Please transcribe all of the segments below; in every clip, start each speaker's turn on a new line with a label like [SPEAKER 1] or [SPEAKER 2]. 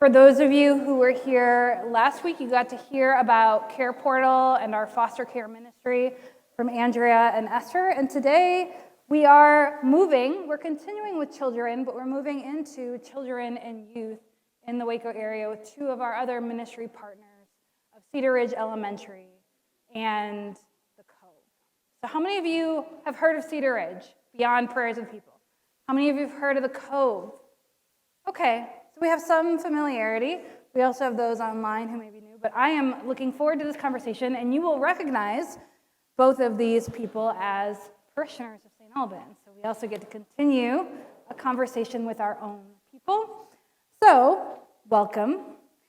[SPEAKER 1] For those of you who were here last week, you got to hear about Care Portal and our foster care ministry from Andrea and Esther. And today we're continuing with children, but we're moving into children and youth in the Waco area with two of our other ministry partners of Cedar Ridge Elementary and the Cove. So how many of you have heard of Cedar Ridge beyond prayers of people? How many of you have heard of the Cove? Okay, so we have some familiarity. We also have those online who may be new, but I am looking forward to this conversation, and you will recognize both of these people as parishioners of St. Albans. So we also get to continue a conversation with our own people. So, welcome.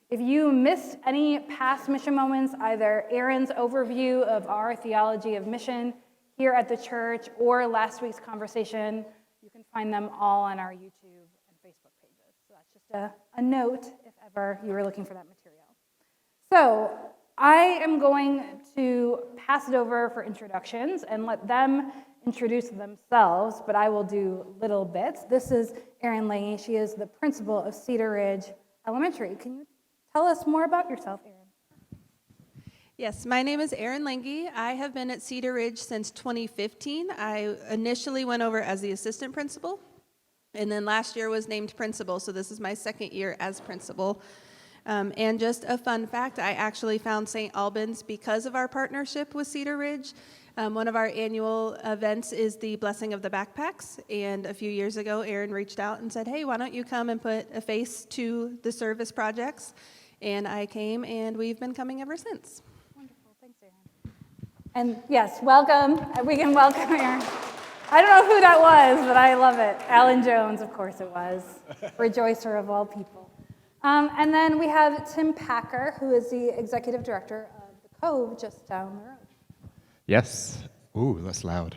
[SPEAKER 1] If you missed any past mission moments, either Erin's overview of our theology of mission here at the church or last week's conversation, you can find them all on our YouTube and Facebook pages. So that's just a note if ever you were looking for that material. So I am going to pass it over for introductions and let them introduce themselves, but I will do little bits. This is Erin Lange. She is the principal of Cedar Ridge Elementary. Can you tell us more about yourself, Erin?
[SPEAKER 2] Yes, my name is Erin Lange. I have been at Cedar Ridge since 2015. I initially went over as the assistant principal, and then last year was named principal, so this is my second year as principal. And just a fun fact, I actually found St. Albans because of our partnership with Cedar Ridge. One of our annual events is the Blessing of the Backpacks, and a few years ago, Erin reached out and said, hey, why don't you come and put a face to the service projects? And I came, and we've been coming ever since.
[SPEAKER 1] Thanks, Erin. And yes, welcome. We can welcome Erin. I don't know who that was, but I love it. Alan Jones, of course it was. Rejoicer of all people. And then we have Tim Packer, who is the executive director of the Cove just down the road.
[SPEAKER 3] Yes. Ooh, that's loud.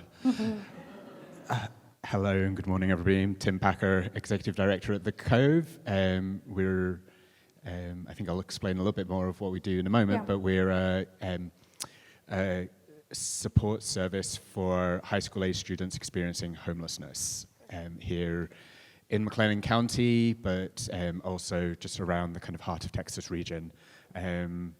[SPEAKER 3] Hello and good morning, everybody. I'm Tim Packer, executive director at the Cove. I think I'll explain a little bit more of what we do in a moment, but we're a support service for high school age students experiencing homelessness here in McLennan County, but also just around the kind of heart of Texas region.
[SPEAKER 1] And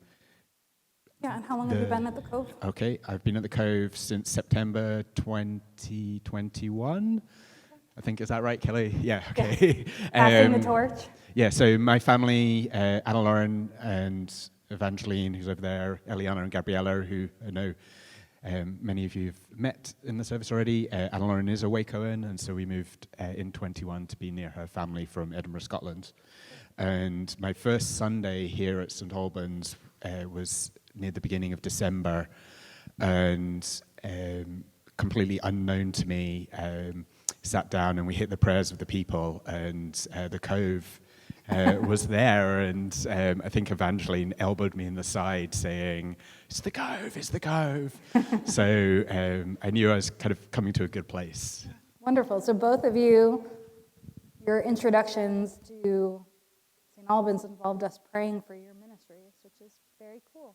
[SPEAKER 1] how long have you been at the Cove?
[SPEAKER 3] Okay, I've been at the Cove since September 2021. I think, is that right, Kelly? Yeah, okay.
[SPEAKER 1] Passing the torch.
[SPEAKER 3] Yeah, so my family, Anna Lauren and Evangeline, who's over there, Eliana and Gabriella, who I know many of you have met in the service already. Anna Lauren is a Wacoan, and so we moved in 21 to be near her family from Edinburgh, Scotland. And my first Sunday here at St. Albans was near the beginning of December, and completely unknown to me, sat down and we hit the prayers of the people, and the Cove was there, and I think Evangeline elbowed me in the side saying, it's the Cove, it's the Cove. So I knew I was kind of coming to a good place.
[SPEAKER 1] Wonderful. So both of you, your introductions to St. Albans involved us praying for your ministries, which is very cool.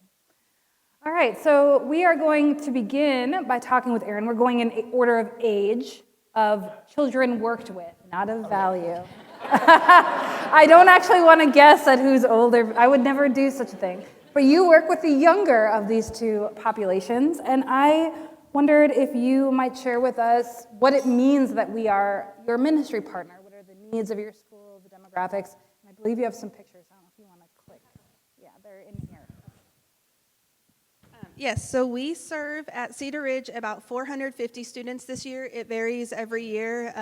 [SPEAKER 1] All right, so we are going to begin by talking with Erin. We're going in order of age of children worked with, not of value. I don't actually want to guess at who's older. I would never do such a thing. But you work with the younger of these two populations, and I wondered if you might share with us what it means that we are your ministry partner. What are the needs of your school, the demographics? And I believe you have some pictures. I don't know if you want to click. Yeah, they're in here.
[SPEAKER 2] Yes, so we serve at Cedar Ridge about 450 students this year. It varies every year.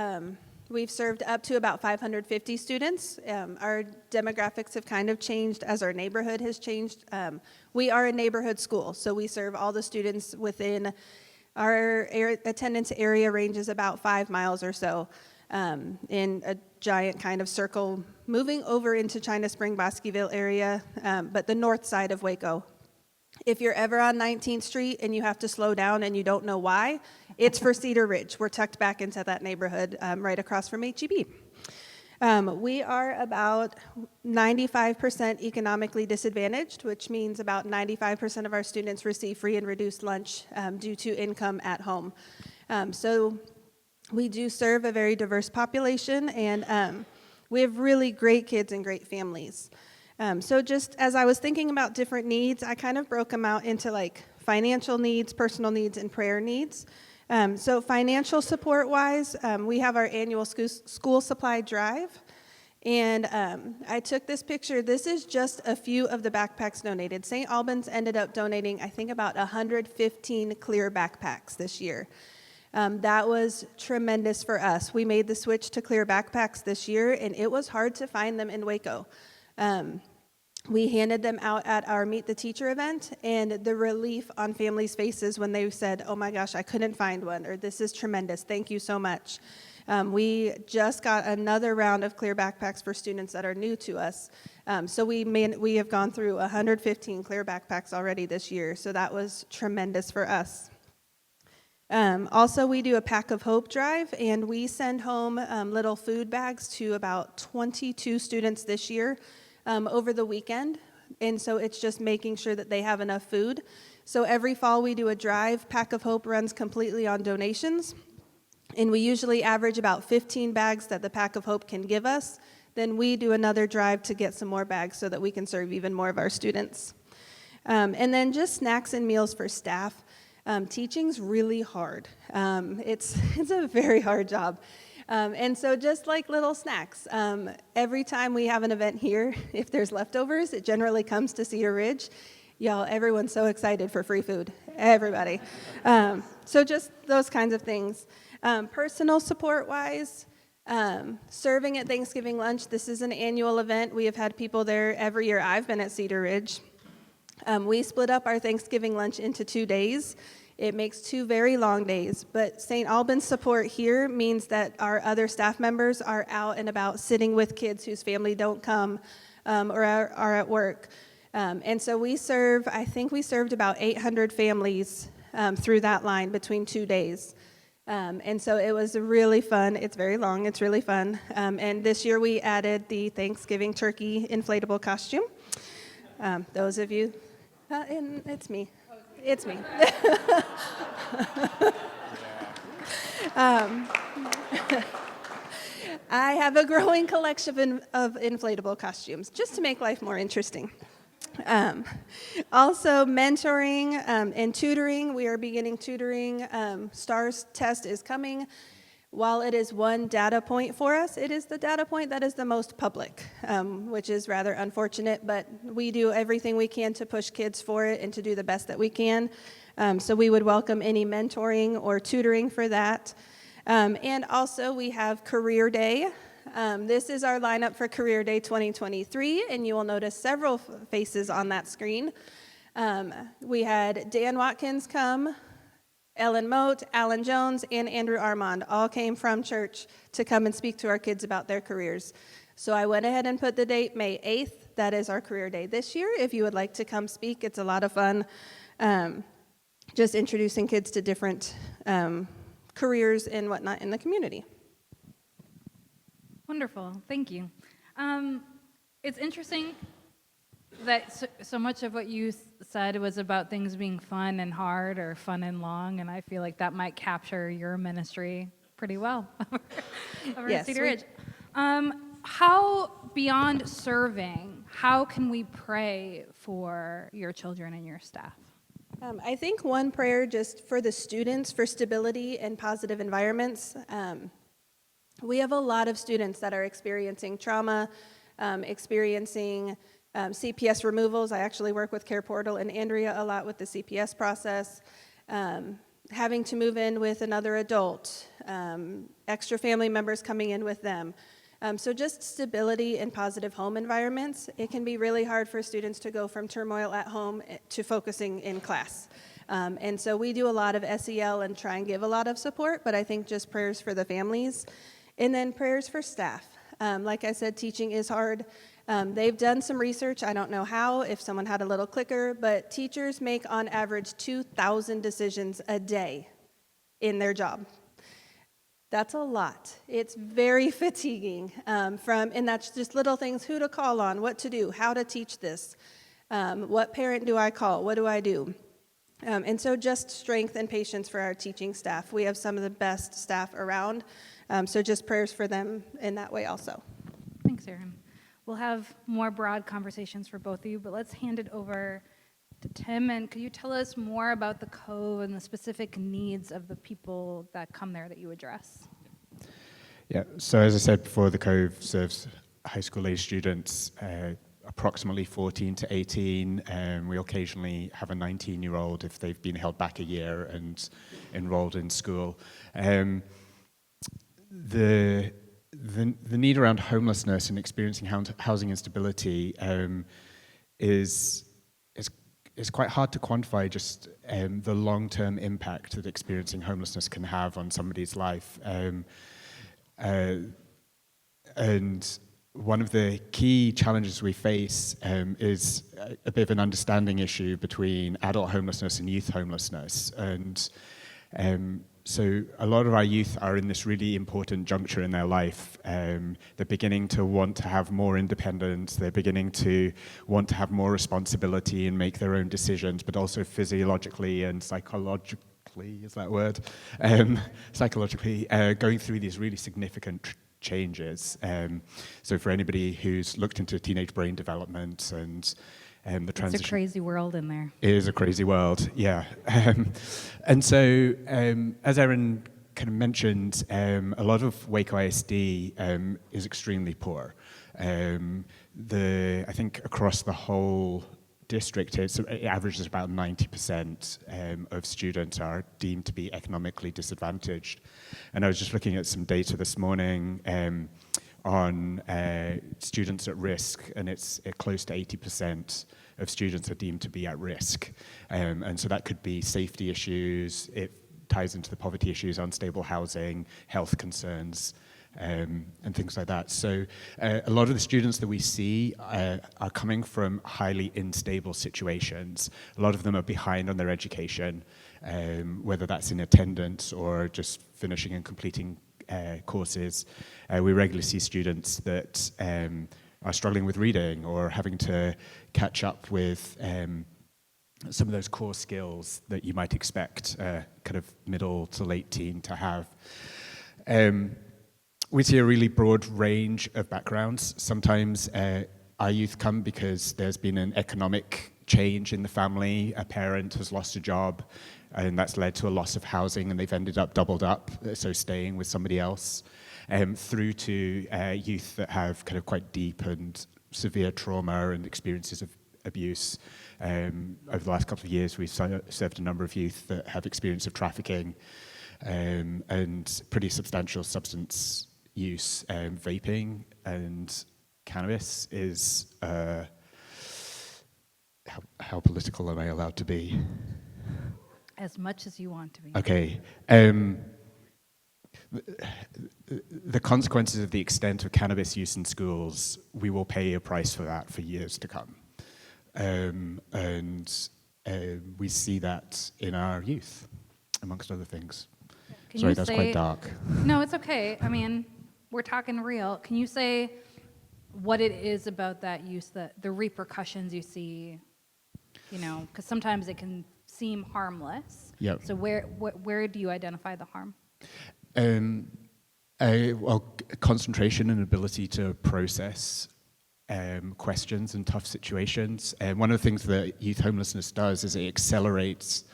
[SPEAKER 2] We've served up to about 550 students. Our demographics have kind of changed as our neighborhood has changed. We are a neighborhood school, so we serve all the students within our attendance area ranges about 5 miles or so in a giant kind of circle moving over into China Spring, Bosqueville area, but the north side of Waco. If you're ever on 19th Street and you have to slow down and you don't know why, it's for Cedar Ridge. We're tucked back into that neighborhood right across from HEB. We are about 95% economically disadvantaged, which means about 95% of our students receive free and reduced lunch due to income at home. So we do serve a very diverse population, and we have really great kids and great families. So just as I was thinking about different needs, I kind of broke them out into like financial needs, personal needs, and prayer needs. So financial support-wise, we have our annual school supply drive. And I took this picture. This is just a few of the backpacks donated. St. Albans ended up donating, I think, about 115 clear backpacks this year. That was tremendous for us. We made the switch to clear backpacks this year, and it was hard to find them in Waco. We handed them out at our Meet the Teacher event, and the relief on families' faces when they said, "Oh my gosh, I couldn't find one," or "This is tremendous, thank you so much." We just got another round of clear backpacks for students that are new to us. So we have gone through 115 clear backpacks already this year, so that was tremendous for us. Also, we do a Pack of Hope drive, and we send home little food bags to about 22 students this year over the weekend. And so it's just making sure that they have enough food. So every fall we do a drive. Pack of Hope runs completely on donations. And we usually average about 15 bags that the Pack of Hope can give us. Then we do another drive to get some more bags so that we can serve even more of our students. And then just snacks and meals for staff. Teaching's really hard. It's a very hard job. And so just like little snacks, every time we have an event here, if there's leftovers, it generally comes to Cedar Ridge. Y'all, everyone's so excited for free food, everybody. So just those kinds of things. Personal support-wise, serving at Thanksgiving lunch, this is an annual event. We have had people there every year I've been at Cedar Ridge. We split up our Thanksgiving lunch into 2 days. It makes 2 very long days, but St. Albans support here means that our other staff members are out and about sitting with kids whose family don't come or are at work. And so I think we served about 800 families through that line between 2 days. And so it was really fun. It's very long. It's really fun. And this year we added the Thanksgiving turkey inflatable costume. Those of you, and it's me. It's me. I have a growing collection of inflatable costumes, just to make life more interesting. Also, mentoring and tutoring. We are beginning tutoring. STARS test is coming. While it is one data point for us, it is the data point that is the most public, which is rather unfortunate, but we do everything we can to push kids for it and to do the best that we can. So we would welcome any mentoring or tutoring for that. And also we have Career Day. This is our lineup for Career Day 2023, and you will notice several faces on that screen. We had Dan Watkins come, Ellen Moat, Alan Jones, and Andrew Armand all came from church to come and speak to our kids about their careers. So I went ahead and put the date May 8th. That is our Career Day this year. If you would like to come speak, it's a lot of fun. Just introducing kids to different careers and whatnot in the community.
[SPEAKER 1] Wonderful, thank you. It's interesting that so much of what you said was about things being fun and hard or fun and long, and I feel like that might capture your ministry pretty well over
[SPEAKER 2] Yes,
[SPEAKER 1] at Cedar Ridge. How, beyond serving, how can we pray for your children and your staff?
[SPEAKER 2] I think one prayer just for the students, for stability and positive environments. We have a lot of students that are experiencing trauma, experiencing CPS removals. I actually work with Care Portal and Andrea a lot with the CPS process. Having to move in with another adult, extra family members coming in with them. So just stability and positive home environments. It can be really hard for students to go from turmoil at home to focusing in class. And so we do a lot of SEL and try and give a lot of support, but I think just prayers for the families. And then prayers for staff. Like I said, teaching is hard. They've done some research, I don't know how, if someone had a little clicker, but teachers make on average 2,000 decisions a day in their job. That's a lot. It's very fatiguing, and that's just little things, who to call on, what to do, how to teach this, what parent do I call, what do I do? And so just strength and patience for our teaching staff. We have some of the best staff around, so just prayers for them in that way also.
[SPEAKER 1] Thanks, Erin. we'll have more broad conversations for both of you, but let's hand it over to Tim. And could you tell us more about the Cove and the specific needs of the people that come there that you address?
[SPEAKER 3] Yeah, so as I said before, the Cove serves high school age students, approximately 14 to 18. We occasionally have a 19-year-old if they've been held back a year and enrolled in school. The need around homelessness and experiencing housing instability is quite hard to quantify, just the long-term impact that experiencing homelessness can have on somebody's life. And one of the key challenges we face is a bit of an understanding issue between adult homelessness and youth homelessness. And so a lot of our youth are in this really important juncture in their life. They're beginning to want to have more independence. They're beginning to want to have more responsibility and make their own decisions, but also physiologically and psychologically, is that word? Psychologically, going through these really significant changes. So for anybody who's looked into teenage brain development and the transition.
[SPEAKER 1] It's a crazy world in there.
[SPEAKER 3] It is a crazy world, yeah. And so, as Erin kind of mentioned, a lot of Waco ISD is extremely poor. I think across the whole district, it averages about 90% of students are deemed to be economically disadvantaged. And I was just looking at some data this morning on students at risk, and it's close to 80% of students are deemed to be at risk. And so that could be safety issues, it ties into the poverty issues, unstable housing, health concerns, and things like that. So a lot of the students that we see are coming from highly unstable situations. A lot of them are behind on their education, whether that's in attendance or just finishing and completing courses. We regularly see students that are struggling with reading or having to catch up with some of those core skills that you might expect kind of middle to late teen to have. We see a really broad range of backgrounds. Sometimes our youth come because there's been an economic change in the family. A parent has lost a job, and that's led to a loss of housing, and they've ended up doubled up, so staying with somebody else, through to youth that have kind of quite deep and severe trauma and experiences of abuse. Over the last couple of years, we've served a number of youth that have experience of trafficking and pretty substantial substance use. Vaping and cannabis is... How political am I allowed to be?
[SPEAKER 1] As much as you want to be.
[SPEAKER 3] Okay. The consequences of the extent of cannabis use in schools, we will pay a price for that for years to come. We see that in our youth, amongst other things. Sorry, that's quite dark.
[SPEAKER 1] No, it's okay. I mean, we're talking real. Can you say what it is about that use, the repercussions you see? You know, because sometimes it can seem harmless.
[SPEAKER 3] Yep.
[SPEAKER 1] So where do you identify the harm?
[SPEAKER 3] Well, concentration and ability to process questions and tough situations. One of the things that youth homelessness does is it accelerates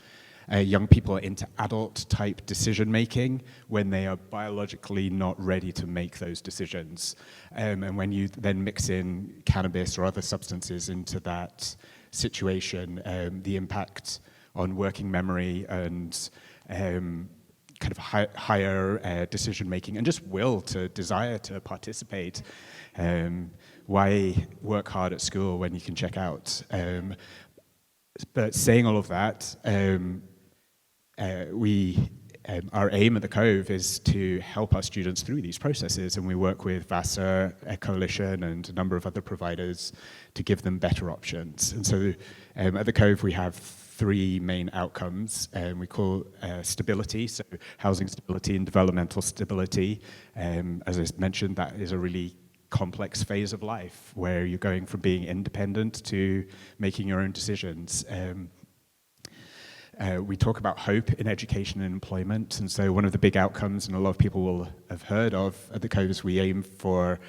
[SPEAKER 3] young people into adult-type decision-making when they are biologically not ready to make those decisions. And when you then mix in cannabis or other substances into that situation, the impact on working memory and kind of higher decision-making and just will to desire to participate. Why work hard at school when you can check out? But saying all of that, our aim at the Cove is to help our students through these processes, and we work with Vassar, Coalition, and a number of other providers to give them better options. And so at the Cove, we have three main outcomes, we call stability, so housing stability and developmental stability. As I mentioned, that is a really complex phase of life where you're going from being independent to making your own decisions. we talk about hope in education and employment. And so one of the big outcomes, and a lot of people will have heard of at the Cove, is we aim for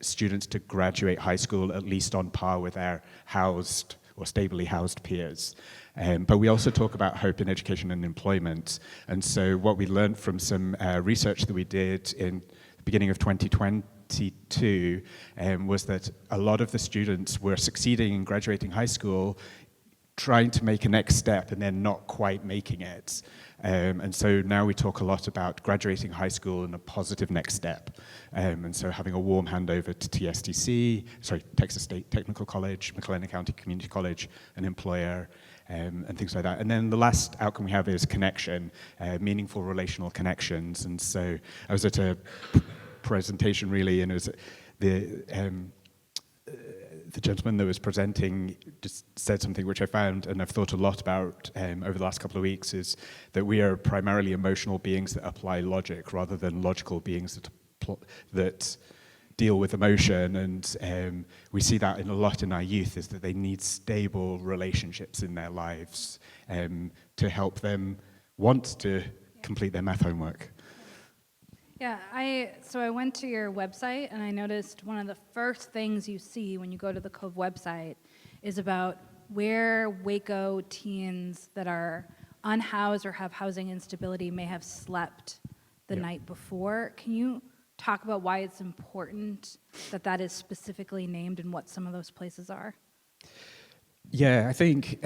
[SPEAKER 3] students to graduate high school at least on par with their housed or stably housed peers. But we also talk about hope in education and employment. And so what we learned from some research that we did in the beginning of 2022 was that a lot of the students were succeeding in graduating high school, trying to make a next step and then not quite making it. And so now we talk a lot about graduating high school and a positive next step. And so having a warm handover to Texas State Technical College, McLennan County Community College, an employer, and things like that. And then the last outcome we have is connection, meaningful relational connections. And so I was at a presentation really, and it was the gentleman that was presenting just said something which I found, and I've thought a lot about over the last couple of weeks, is that we are primarily emotional beings that apply logic rather than logical beings that deal with emotion. And we see that a lot in our youth, is that they need stable relationships in their lives to help them want to complete their math homework.
[SPEAKER 1] Yeah, so I went to your website and I noticed one of the first things you see when you go to the Cove website is about where Waco teens that are unhoused or have housing instability may have slept the night before. Can you talk about why it's important that that is specifically named and what some of those places are?
[SPEAKER 3] Yeah, I think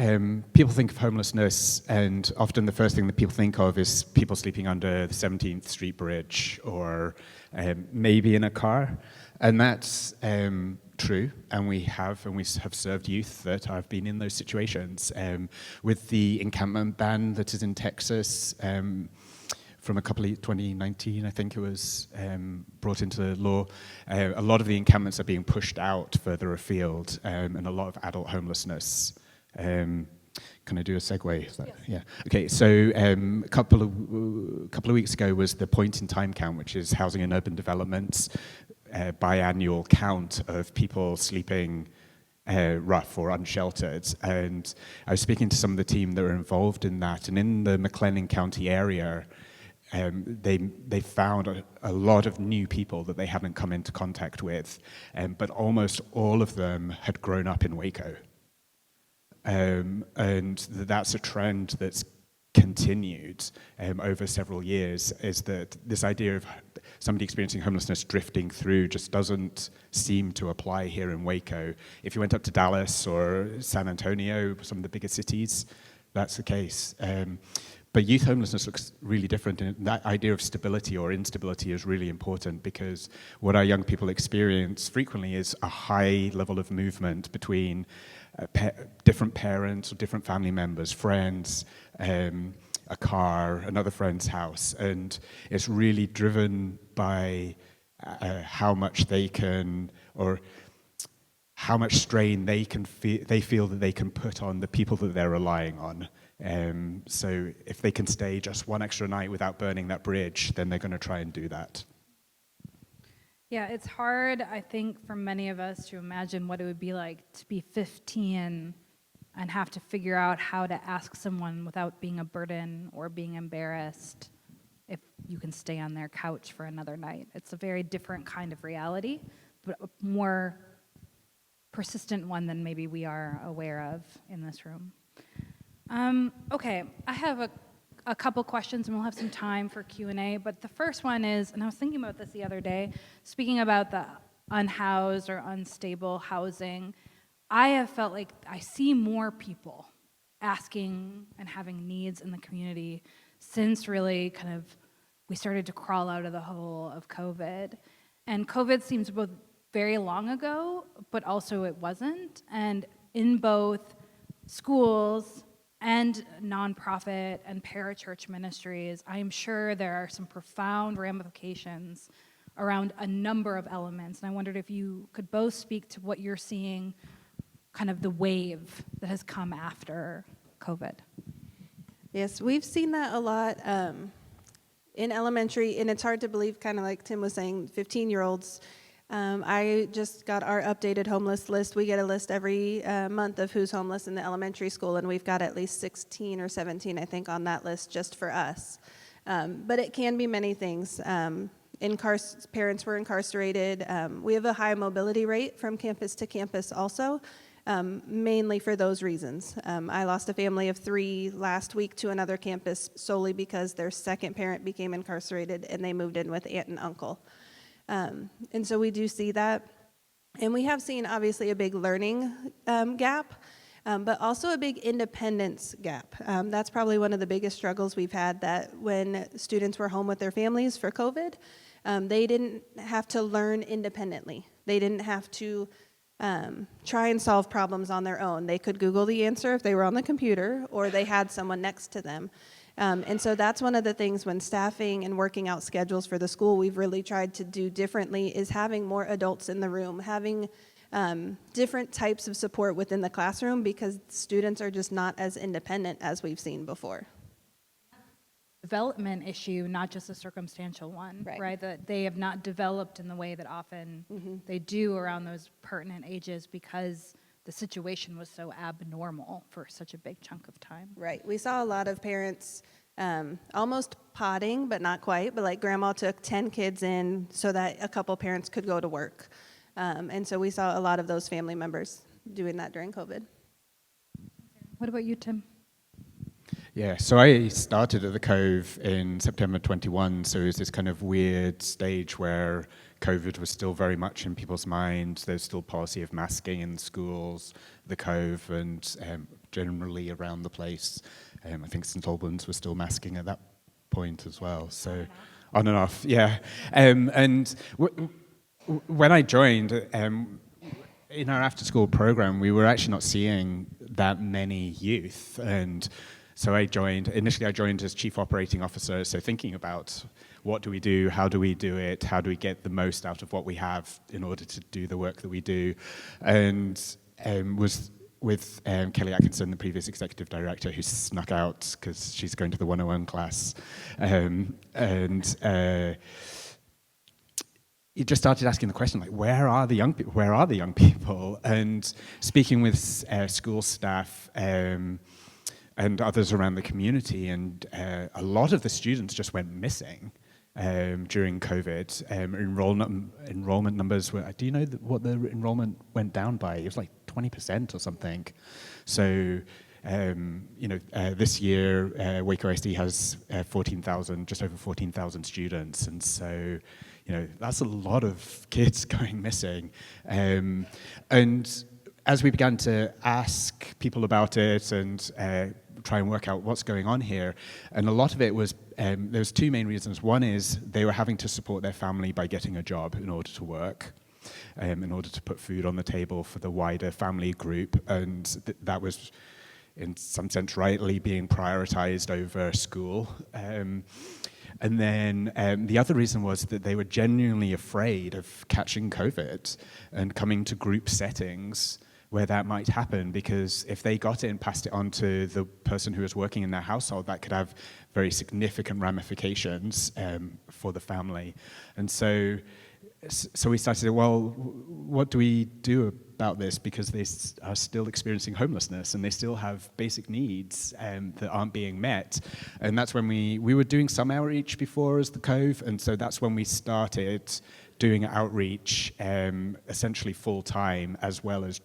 [SPEAKER 3] people think of homelessness, and often the first thing that people think of is people sleeping under the 17th Street Bridge or maybe in a car. And that's true, and we have served youth that have been in those situations. With the encampment ban that is in Texas, from 2019, I think it was brought into law. A lot of the encampments are being pushed out further afield, and a lot of adult homelessness. Can I do a segue? Is that, yes. Yeah. Okay. So a couple of weeks ago was the point in time count, which is housing and urban development's biannual count of people sleeping rough or unsheltered. And I was speaking to some of the team that were involved in that, and in the McLennan County area, they found a lot of new people that they hadn't come into contact with, but almost all of them had grown up in Waco. And that's a trend that's continued over several years, is that this idea of somebody experiencing homelessness drifting through just doesn't seem to apply here in Waco. If you went up to Dallas or San Antonio, some of the bigger cities, that's the case. But youth homelessness looks really different, and that idea of stability or instability is really important, because what our young people experience frequently is a high level of movement between different parents or different family members, friends, a car, another friend's house, and it's really driven by how much they can, or how much strain they feel that they can put on the people that they're relying on. So if they can stay just one extra night without burning that bridge, then they're going to try and do that.
[SPEAKER 1] Yeah, it's hard, I think, for many of us to imagine what it would be like to be 15 and have to figure out how to ask someone without being a burden or being embarrassed if you can stay on their couch for another night. It's a very different kind of reality, but a more persistent one than maybe we are aware of in this room. Okay, I have a couple questions, and we'll have some time for Q&A, but the first one is, and I was thinking about this the other day, speaking about the unhoused or unstable housing, I have felt like I see more people asking and having needs in the community since really kind of we started to crawl out of the hole of COVID. And COVID seems both very long ago, but also it wasn't. And in both schools and nonprofit and parachurch ministries, I am sure there are some profound ramifications around a number of elements. And I wondered if you could both speak to what you're seeing, kind of the wave that has come after COVID.
[SPEAKER 2] Yes, we've seen that a lot in elementary, and it's hard to believe, kind of like Tim was saying, 15-year-olds I just got our updated homeless list. We get a list every month of who's homeless in the elementary school, and we've got at least 16 or 17, I think, on that list just for us. But it can be many things. Parents were incarcerated. We have a high mobility rate from campus to campus also, mainly for those reasons. I lost a family of 3 last week to another campus solely because their second parent became incarcerated and they moved in with aunt and uncle. And so we do see that. And we have seen, obviously, a big learning gap, but also a big independence gap. That's probably one of the biggest struggles we've had, that when students were home with their families for COVID, they didn't have to learn independently. They didn't have to try and solve problems on their own. They could Google the answer if they were on the computer, or they had someone next to them. And so that's one of the things when staffing and working out schedules for the school we've really tried to do differently, is having more adults in the room, having different types of support within the classroom, because students are just not as independent as we've seen before.
[SPEAKER 1] Development issue, not just a circumstantial one, right? That they have not developed in the way that often they do around those pertinent ages, because the situation was so abnormal for such a big chunk of time.
[SPEAKER 2] Right. We saw a lot of parents almost potting, but not quite, but like grandma took 10 kids in so that a couple parents could go to work. And so we saw a lot of those family members doing that during COVID.
[SPEAKER 1] What about you, Tim?
[SPEAKER 3] Yeah, so I started at the Cove in September 21, so it was this kind of weird stage where COVID was still very much in people's minds. There's still policy of masking in schools, the Cove, and generally around the place. I think St Albans was still masking at that point as well, so on and off, yeah. And when I joined, in our after-school program, we were actually not seeing that many youth, and so initially I joined as Chief Operating Officer, so thinking about what do we do, how do we do it, how do we get the most out of what we have in order to do the work that we do, and was with Kelly Atkinson, the previous Executive Director, who snuck out because she's going to the 101 class, you just started asking the question, like, where are the young people? And speaking with school staff, and others around the community, and a lot of the students just went missing during COVID. Enrollment numbers were, do you know what the enrollment went down by? It was like 20% or something. So, this year, Waco ISD has 14,000, just over 14,000 students, and so, that's a lot of kids going missing. And as we began to ask people about it and try and work out what's going on here, and a lot of it was, there's 2 main reasons. One is they were having to support their family by getting a job in order to work, in order to put food on the table for the wider family group, and that was, in some sense, rightly being prioritized over school. And then the other reason was that they were genuinely afraid of catching COVID and coming to group settings where that might happen, because if they got it and passed it on to the person who was working in their household, that could have very significant ramifications for the family. And so we started, well, what do we do about this? Because they are still experiencing homelessness, and they still have basic needs that aren't being met. And that's when we were doing some outreach before as the Cove, and so that's when we started doing outreach essentially full-time, as well as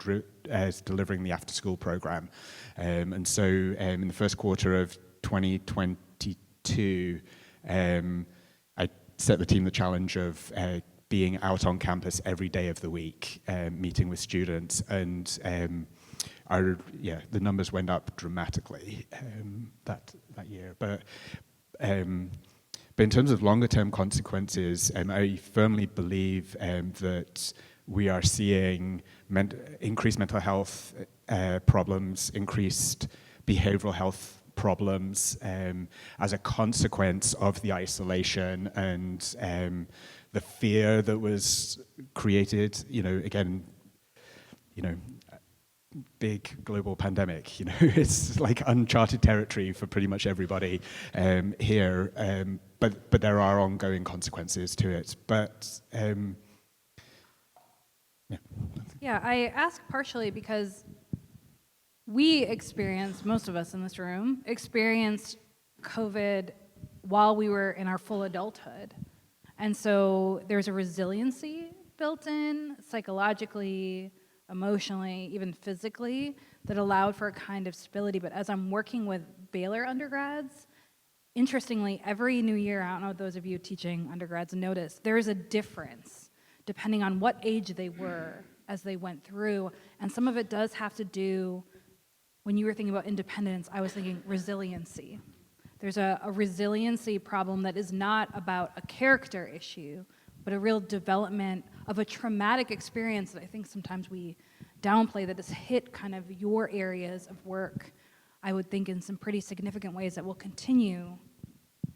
[SPEAKER 3] delivering the after-school program. And so in the first quarter of 2022, I set the team the challenge of being out on campus every day of the week, meeting with students, and the numbers went up dramatically that year. But in terms of longer-term consequences, I firmly believe that we are seeing increased mental health problems, increased behavioral health problems as a consequence of the isolation and the fear that was created. Big global pandemic. It's like uncharted territory for pretty much everybody here. But there are ongoing consequences to it. But
[SPEAKER 1] Yeah, I ask partially because we experienced, most of us in this room, experienced COVID while we were in our full adulthood. And so there's a resiliency built in psychologically, emotionally, even physically, that allowed for a kind of stability. But as I'm working with Baylor undergrads, interestingly, every new year, I don't know if those of you teaching undergrads notice, there is a difference depending on what age they were as they went through. And some of it does have to do, when you were thinking about independence, I was thinking resiliency. There's a resiliency problem that is not about a character issue, but a real development of a traumatic experience that I think sometimes we downplay, that has hit kind of your areas of work, I would think in some pretty significant ways that will continue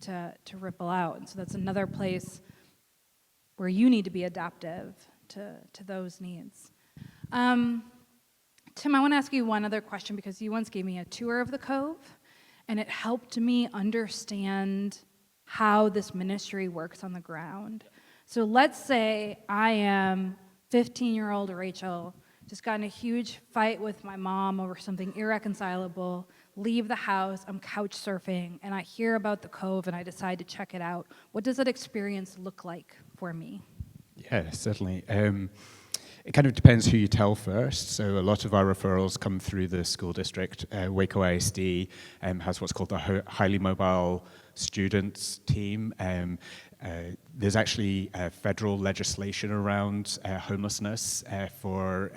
[SPEAKER 1] to ripple out. And so that's another place where you need to be adaptive to those needs. Tim, I want to ask you one other question, because you once gave me a tour of the Cove, and it helped me understand how this ministry works on the ground. So let's say I am 15-year-old Rachel, just got in a huge fight with my mom over something irreconcilable, leave the house, I'm couch surfing, and I hear about the Cove and I decide to check it out. What does that experience look like for me?
[SPEAKER 3] Yeah, certainly. It kind of depends who you tell first. So a lot of our referrals come through the school district. Waco ISD has what's called the Highly Mobile Students Team. There's actually federal legislation around homelessness for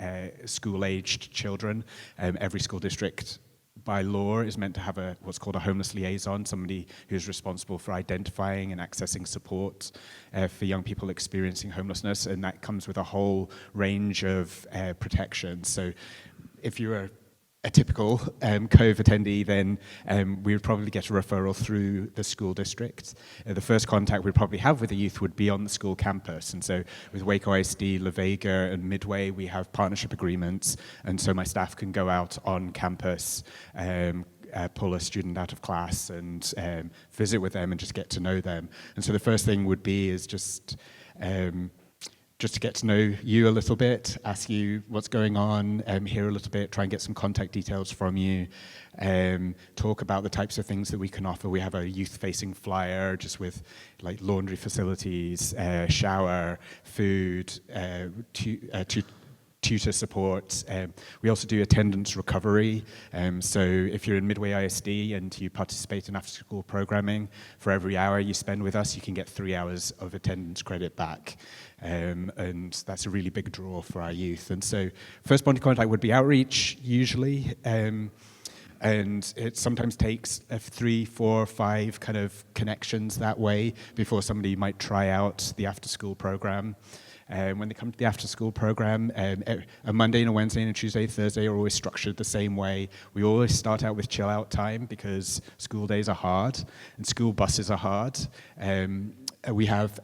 [SPEAKER 3] school-aged children. Every school district, by law, is meant to have what's called a homeless liaison, somebody who's responsible for identifying and accessing support for young people experiencing homelessness, and that comes with a whole range of protections. So if you're a typical Cove attendee, then we would probably get a referral through the school district. The first contact we'd probably have with the youth would be on the school campus. And so with Waco ISD, La Vega, and Midway, we have partnership agreements. And so my staff can go out on campus, pull a student out of class and visit with them and just get to know them. And so the first thing would be is just to get to know you a little bit, ask you what's going on, hear a little bit, try and get some contact details from you, talk about the types of things that we can offer. We have a youth-facing flyer just with like laundry facilities, shower, food, tutor support. We also do attendance recovery. So if you're in Midway ISD and you participate in after-school programming, for every hour you spend with us, you can get 3 hours of attendance credit back. And that's a really big draw for our youth. And so first point of contact would be outreach, usually. And it sometimes takes 3, 4, 5 kind of connections that way before somebody might try out the after-school program. When they come to the after-school program, a Monday and a Wednesday and a Tuesday, Thursday are always structured the same way. We always start out with chill-out time because school days are hard and school buses are hard. We have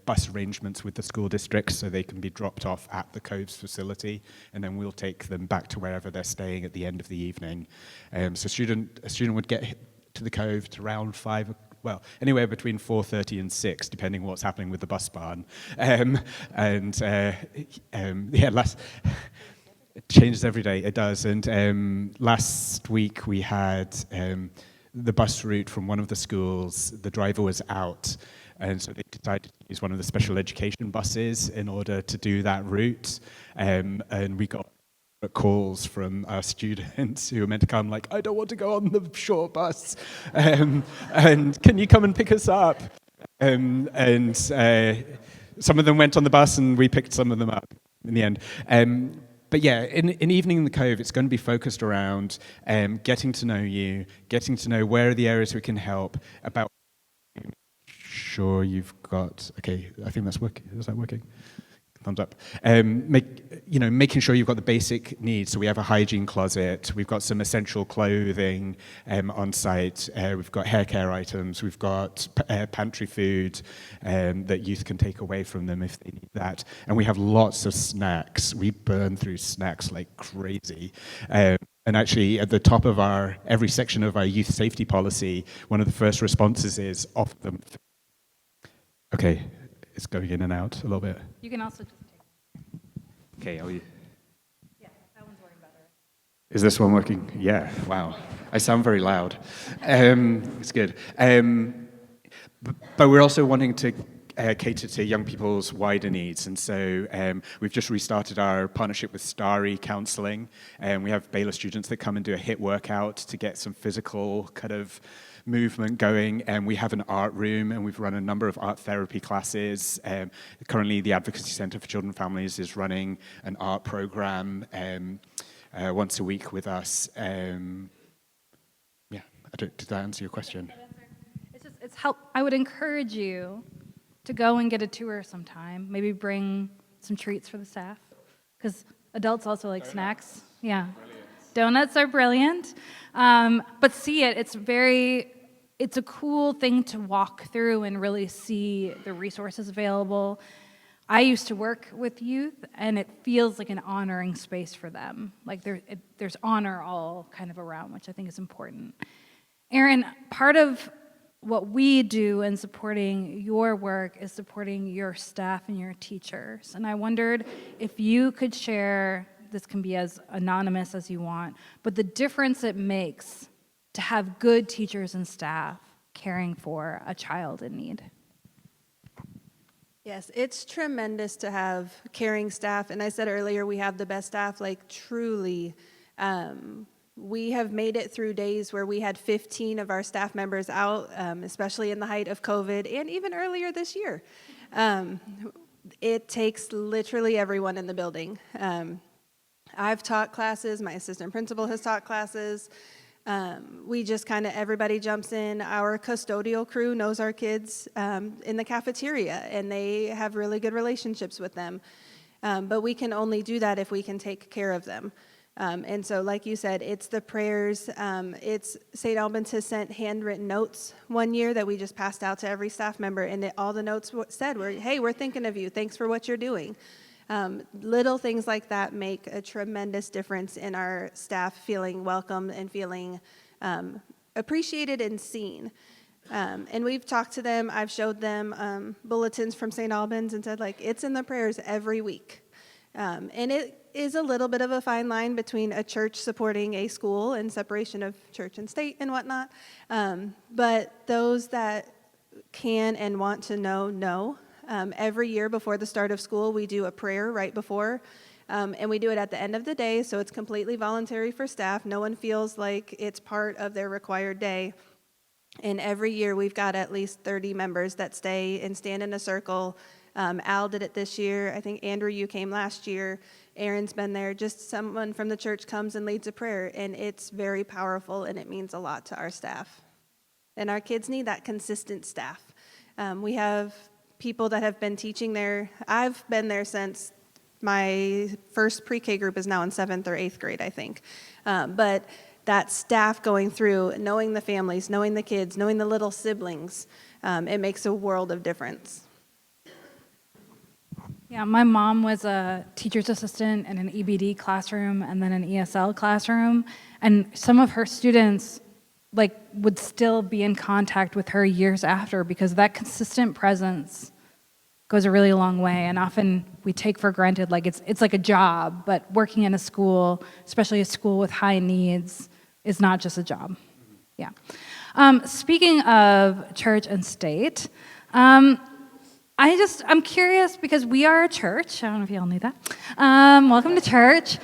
[SPEAKER 3] bus arrangements with the school districts so they can be dropped off at the Cove's facility, and then we'll take them back to wherever they're staying at the end of the evening. So a student would get to the Cove to around 5, well, anywhere between 4:30 and 6, depending what's happening with the bus barn. It changes every day, it does. And last week we had the bus route from one of the schools, the driver was out, and so they decided to use one of the special education buses in order to do that route. And we got calls from our students who were meant to come, like, I don't want to go on the short bus, and can you come and pick us up? And some of them went on the bus, and we picked some of them up in the end. But yeah, in Evening in the Cove, it's going to be focused around getting to know you, getting to know where are the areas we can help, about sure you've got, okay, I think that's working. Is that working? Thumbs up. Making sure you've got the basic needs. So we have a hygiene closet. We've got some essential clothing on site. We've got hair care items. We've got pantry food that youth can take away from them if they need that. And we have lots of snacks. We burn through snacks like crazy. And actually, at the top of every section of our youth safety policy, one of the first responses is offer them. Okay. It's going in and out a little bit.
[SPEAKER 1] You can also just take.
[SPEAKER 3] Okay, Is this one working? Yeah, wow. I sound very loud. It's good. But we're also wanting to cater to young people's wider needs. And so we've just restarted our partnership with Starry Counseling. And we have Baylor students that come and do a HIIT workout to get some physical kind of movement going. And we have an art room, and we've run a number of art therapy classes. Currently, the Advocacy Center for Children and Families is running an art program once a week with us. Did that answer your question?
[SPEAKER 1] It's help. I would encourage you to go and get a tour sometime. Maybe bring some treats for the staff, because adults also like snacks. Yeah, donuts are brilliant. But see it. It's a cool thing to walk through and really see the resources available. I used to work with youth, and it feels like an honoring space for them. Like there's honor all kind of around, which I think is important. Erin, part of what we do in supporting your work is supporting your staff and your teachers. And I wondered if you could share, this can be as anonymous as you want, but the difference it makes to have good teachers and staff caring for a child in need.
[SPEAKER 2] Yes, it's tremendous to have caring staff. And I said earlier, we have the best staff, like truly. We have made it through days where we had 15 of our staff members out, especially in the height of COVID and even earlier this year. It takes literally everyone in the building. I've taught classes, my assistant principal has taught classes. We just kind of, everybody jumps in. Our custodial crew knows our kids in the cafeteria, and they have really good relationships with them. But we can only do that if we can take care of them. And so, like you said, it's the prayers. It's St. Albans has sent handwritten notes one year that we just passed out to every staff member, and all the notes said were, "Hey, we're thinking of you. Thanks for what you're doing." Little things like that make a tremendous difference in our staff feeling welcome and feeling appreciated and seen. And we've talked to them. I've showed them bulletins from St. Albans and said, like, it's in the prayers every week. And it is a little bit of a fine line between a church supporting a school and separation of church and state and whatnot. But those that can and want to know. Every year before the start of school, we do a prayer right before, and we do it at the end of the day, so it's completely voluntary for staff. No one feels like it's part of their required day. And every year, we've got at least 30 members that stay and stand in a circle. Al did it this year. I think, Andrew, you came last year. Erin's been there. Just someone from the church comes and leads a prayer, and it's very powerful, and it means a lot to our staff. And our kids need that consistent staff. We have people that have been teaching there. I've been there since my first pre-K group is now in 7th or 8th grade, I think. But that staff going through, knowing the families, knowing the kids, knowing the little siblings, it makes a world of difference.
[SPEAKER 1] Yeah, my mom was a teacher's assistant in an EBD classroom and then an ESL classroom, and some of her students would still be in contact with her years after, because that consistent presence goes a really long way. And often we take for granted it's like a job, but working in a school, especially a school with high needs, is not just a job. Yeah. Speaking of church and state, I'm curious, because we are a church. I don't know if y'all knew that. Welcome to church.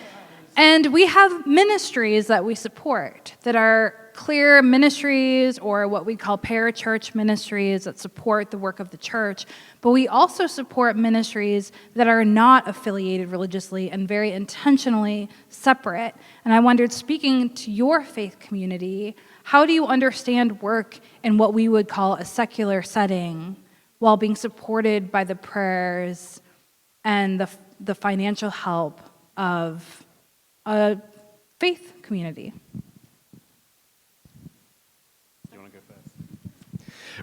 [SPEAKER 1] And we have ministries that we support that are clear ministries, or what we call parachurch ministries that support the work of the church. But we also support ministries that are not affiliated religiously and very intentionally separate. And I wondered, speaking to your faith community, how do you understand work in what we would call a secular setting while being supported by the prayers and the financial help of a faith community?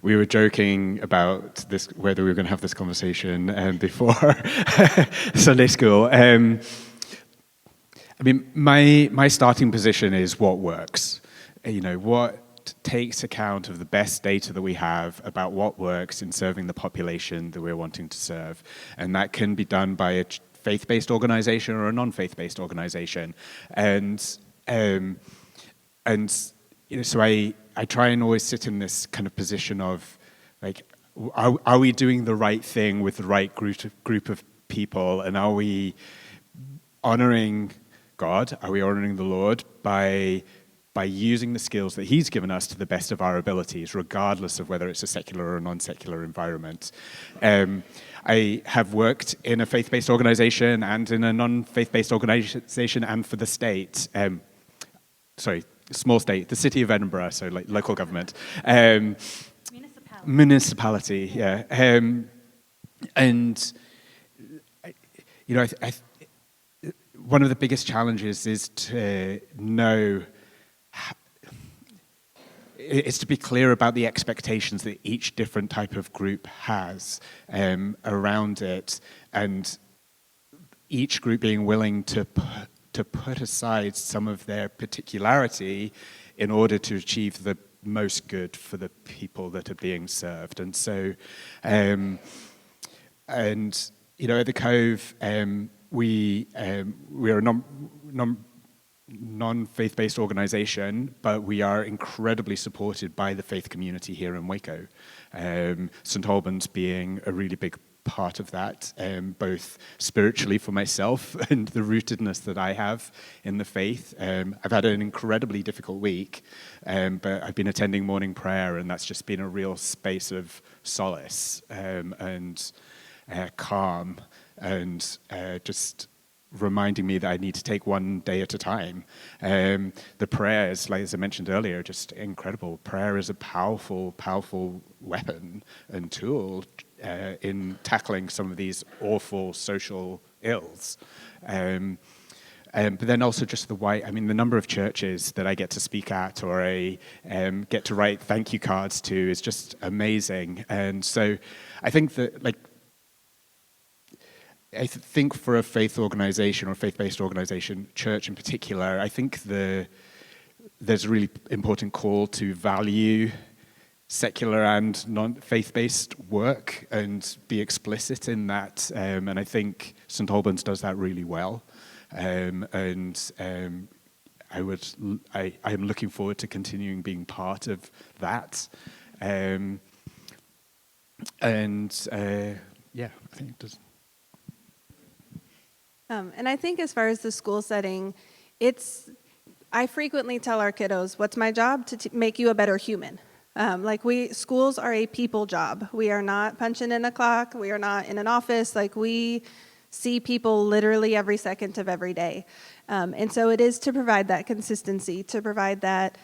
[SPEAKER 3] We were joking about this, whether we were going to have this conversation before Sunday school. My starting position is what works. What takes account of the best data that we have about what works in serving the population that we're wanting to serve. And that can be done by a faith-based organization or a non-faith-based organization. And Um, and so I try and always sit in this kind of position of like, are we doing the right thing with the right group of people, and are we honoring God? Are we honoring the Lord by using the skills that He's given us to the best of our abilities, regardless of whether it's a secular or non-secular environment? I have worked in a faith-based organization and in a non-faith-based organization and for the state. Small state, the city of Edinburgh, so like local government. Municipality, yeah. And, one of the biggest challenges is to know, is to be clear about the expectations that each different type of group has around it, and each group being willing to put aside some of their particularity in order to achieve the most good for the people that are being served. And so, at the Cove, we're a non-faith-based organization, but we are incredibly supported by the faith community here in Waco. St. Albans being a really big part of that, both spiritually for myself and the rootedness that I have in the faith. I've had an incredibly difficult week, but I've been attending morning prayer, and that's just been a real space of solace and calm, and just reminding me that I need to take one day at a time. The prayers, like as I mentioned earlier, just incredible. Prayer is a powerful, powerful weapon and tool in tackling some of these awful social ills. But then also just the number of churches that I get to speak at, or I get to write thank you cards to, is just amazing. And so I think that, I think for a faith organization or faith-based organization, church in particular, I think there's a really important call to value secular and non-faith-based work and be explicit in that. And I think St. Albans does that really well. I am looking forward to continuing being part of that. I think it does.
[SPEAKER 2] And I think as far as the school setting, I frequently tell our kiddos, what's my job? To make you a better human. Schools are a people job. We are not punching in a clock. We are not in an office. We see people literally every second of every day. And so it is to provide that consistency, to provide that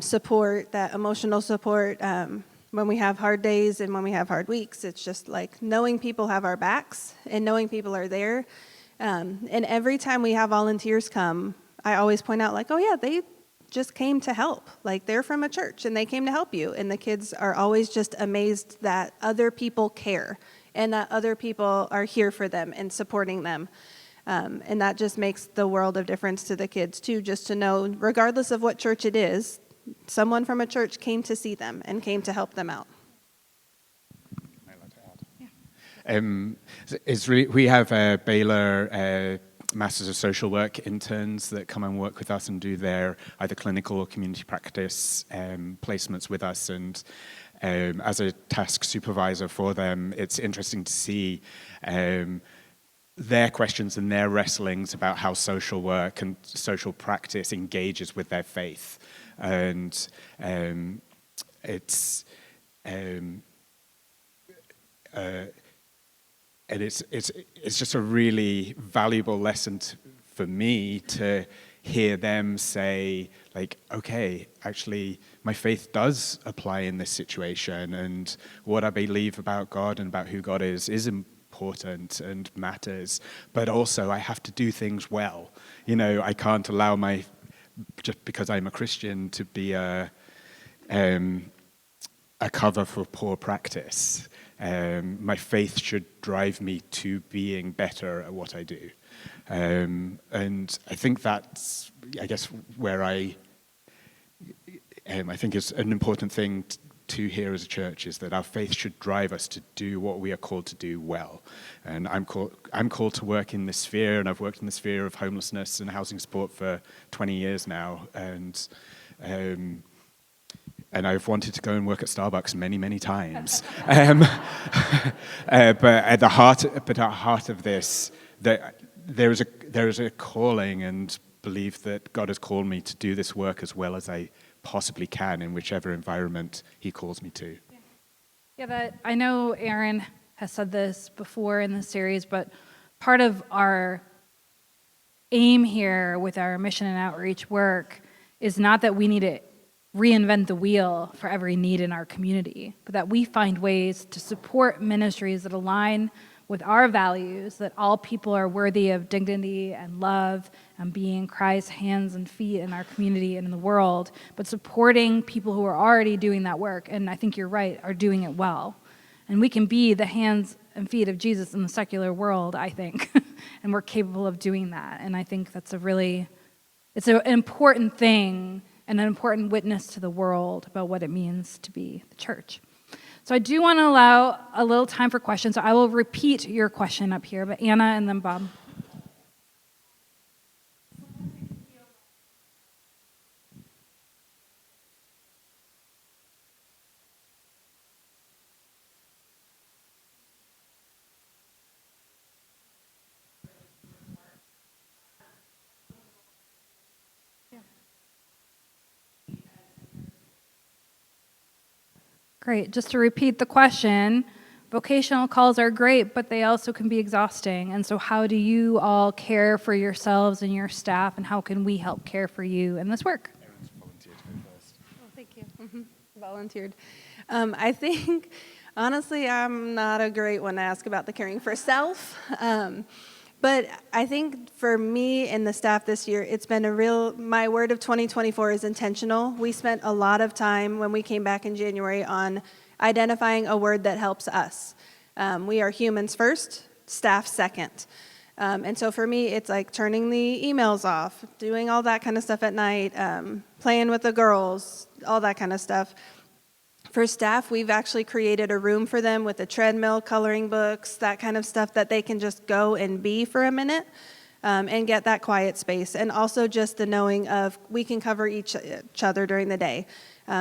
[SPEAKER 2] support, that emotional support when we have hard days and when we have hard weeks. It's just knowing people have our backs and knowing people are there. And every time we have volunteers come, I always point out, oh yeah, they just came to help. They're from a church and they came to help you. And the kids are always just amazed that other people care and that other people are here for them and supporting them. And that just makes the world of difference to the kids too, just to know, regardless of what church it is, someone from a church came to see them and came to help them out.
[SPEAKER 3] We have Baylor Masters of Social Work interns that come and work with us and do their either clinical or community practice placements with us. And as a task supervisor for them, it's interesting to see their questions and their wrestlings about how social work and social practice engages with their faith. And it's just a really valuable lesson for me to hear them say, okay, actually, my faith does apply in this situation, and what I believe about God and about who God is important and matters, but also I have to do things well. I can't allow just because I'm a Christian, to be a cover for poor practice. My faith should drive me to being better at what I do. And I think that's, where I think is an important thing to here as a church is that our faith should drive us to do what we are called to do well. And I'm called to work in this sphere, and I've worked in the sphere of homelessness and housing support for 20 years now. And I've wanted to go and work at Starbucks many times. But at the heart of this, there is a calling, and believe that God has called me to do this work as well as I possibly can in whichever environment he calls me to.
[SPEAKER 1] Yeah, I know Erin has said this before in the series, but part of our aim here with our mission and outreach work is not that we need to reinvent the wheel for every need in our community, but that we find ways to support ministries that align with our values, that all people are worthy of dignity and love and being Christ's hands and feet in our community and in the world, but supporting people who are already doing that work, and I think you're right, are doing it well. And we can be the hands and feet of Jesus in the secular world, I think, and we're capable of doing that. And I think that's it's an important thing and an important witness to the world about what it means to be the church. So I do want to allow a little time for questions. So I will repeat your question up here, but Anna and then Bob. Great. Just to repeat the question, vocational calls are great, but they also can be exhausting. And so how do you all care for yourselves and your staff, and how can we help care for you in this work?
[SPEAKER 3] Erin's volunteered to go first.
[SPEAKER 2] Oh, thank you. Volunteered. I think, honestly, I'm not a great one to ask about the caring for self. But I think for me and the staff this year, it's been my word of 2024 is intentional. We spent a lot of time when we came back in January on identifying a word that helps us. We are humans first, staff second. And so for me, it's like turning the emails off, doing all that kind of stuff at night, playing with the girls, all that kind of stuff. For staff, we've actually created a room for them with a treadmill, coloring books, that kind of stuff that they can just go and be for a minute and get that quiet space. And also just the knowing of we can cover each other during the day.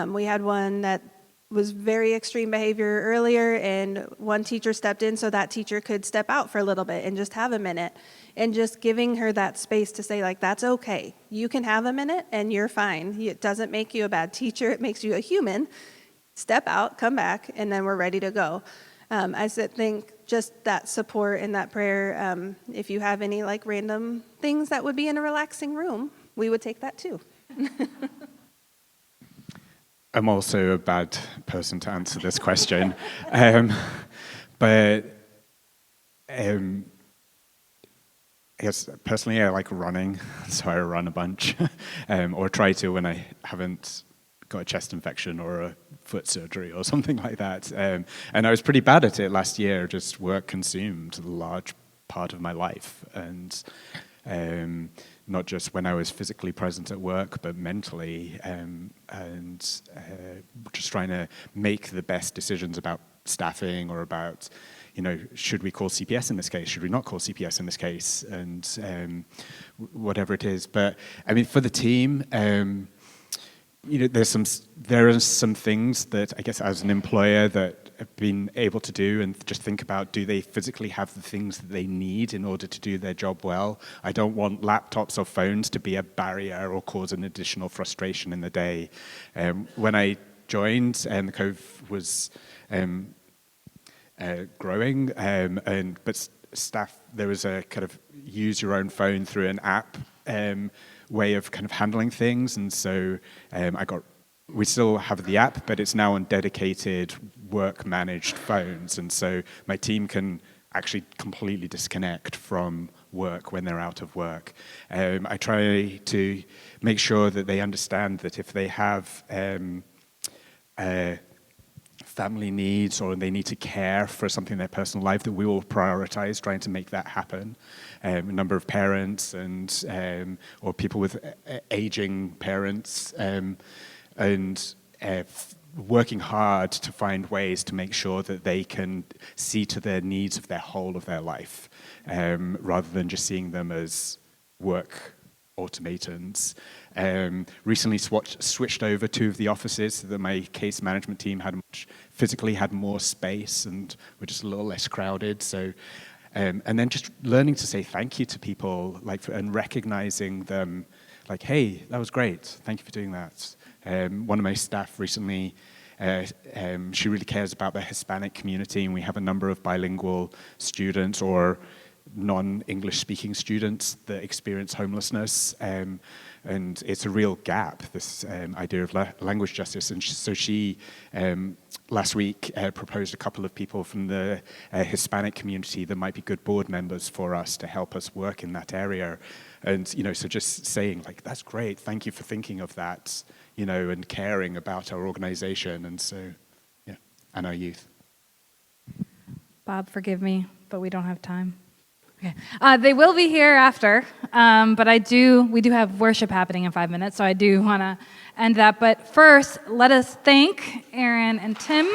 [SPEAKER 2] We had one that was very extreme behavior earlier, and one teacher stepped in so that teacher could step out for a little bit and just have a minute. And just giving her that space to say, like, that's okay. You can have a minute and you're fine. It doesn't make you a bad teacher. It makes you a human. Step out, come back, and then we're ready to go. I think just that support and that prayer, if you have any like random things that would be in a relaxing room, we would take that too.
[SPEAKER 3] I'm also a bad person to answer this question. But I guess personally I like running, so I run a bunch, or try to when I haven't got a chest infection or a foot surgery or something like that. And I was pretty bad at it last year. Just work consumed a large part of my life. And not just when I was physically present at work, but mentally. And just trying to make the best decisions about staffing or about, should we call CPS in this case? Should we not call CPS in this case? And whatever it is. But I mean, for the team, there are some things that I guess as an employer that I've been able to do and just think about, do they physically have the things that they need in order to do their job well? I don't want laptops or phones to be a barrier or cause an additional frustration in the day. When I joined, the Cove was growing, but staff, there was a kind of use your own phone through an app way of kind of handling things, and so we still have the app, but it's now on dedicated work-managed phones, and so my team can actually completely disconnect from work when they're out of work. I try to make sure that they understand that if they have family needs or they need to care for something in their personal life, that we will prioritize trying to make that happen. A number of parents and or people with aging parents and working hard to find ways to make sure that they can see to their needs of their whole of their life, rather than just seeing them as work automatons. Recently switched over 2 of the offices so that my case management team physically had more space and were just a little less crowded. So, and then just learning to say thank you to people, and recognizing them, like, hey, that was great, thank you for doing that. One of my staff recently, she really cares about the Hispanic community, and we have a number of bilingual students or non-English speaking students that experience homelessness, and it's a real gap, this idea of language justice. And so she last week proposed a couple of people from the Hispanic community that might be good board members for us to help us work in that area. And so just saying, like, that's great, thank you for thinking of that, and caring about our organization, and so, yeah, and our youth.
[SPEAKER 1] Bob, forgive me, but we don't have time. Okay. They will be here after, but we do have worship happening in 5 minutes, so I do want to end that. But first, let us thank Erin and Tim.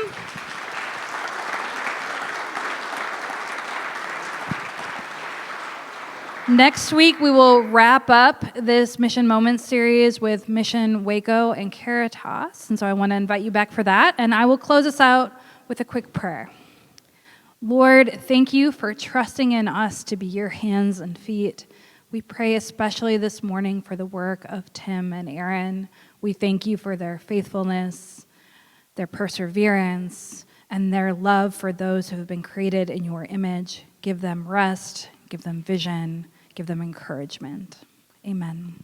[SPEAKER 1] Next week, we will wrap up this Mission Moments series with Mission Waco and Caritas, and so I want to invite you back for that, and I will close us out with a quick prayer. Lord, thank you for trusting in us to be your hands and feet. We pray especially this morning for the work of Tim and Erin. We thank you for their faithfulness, their perseverance, and their love for those who have been created in your image. Give them rest, give them vision, give them encouragement. Amen.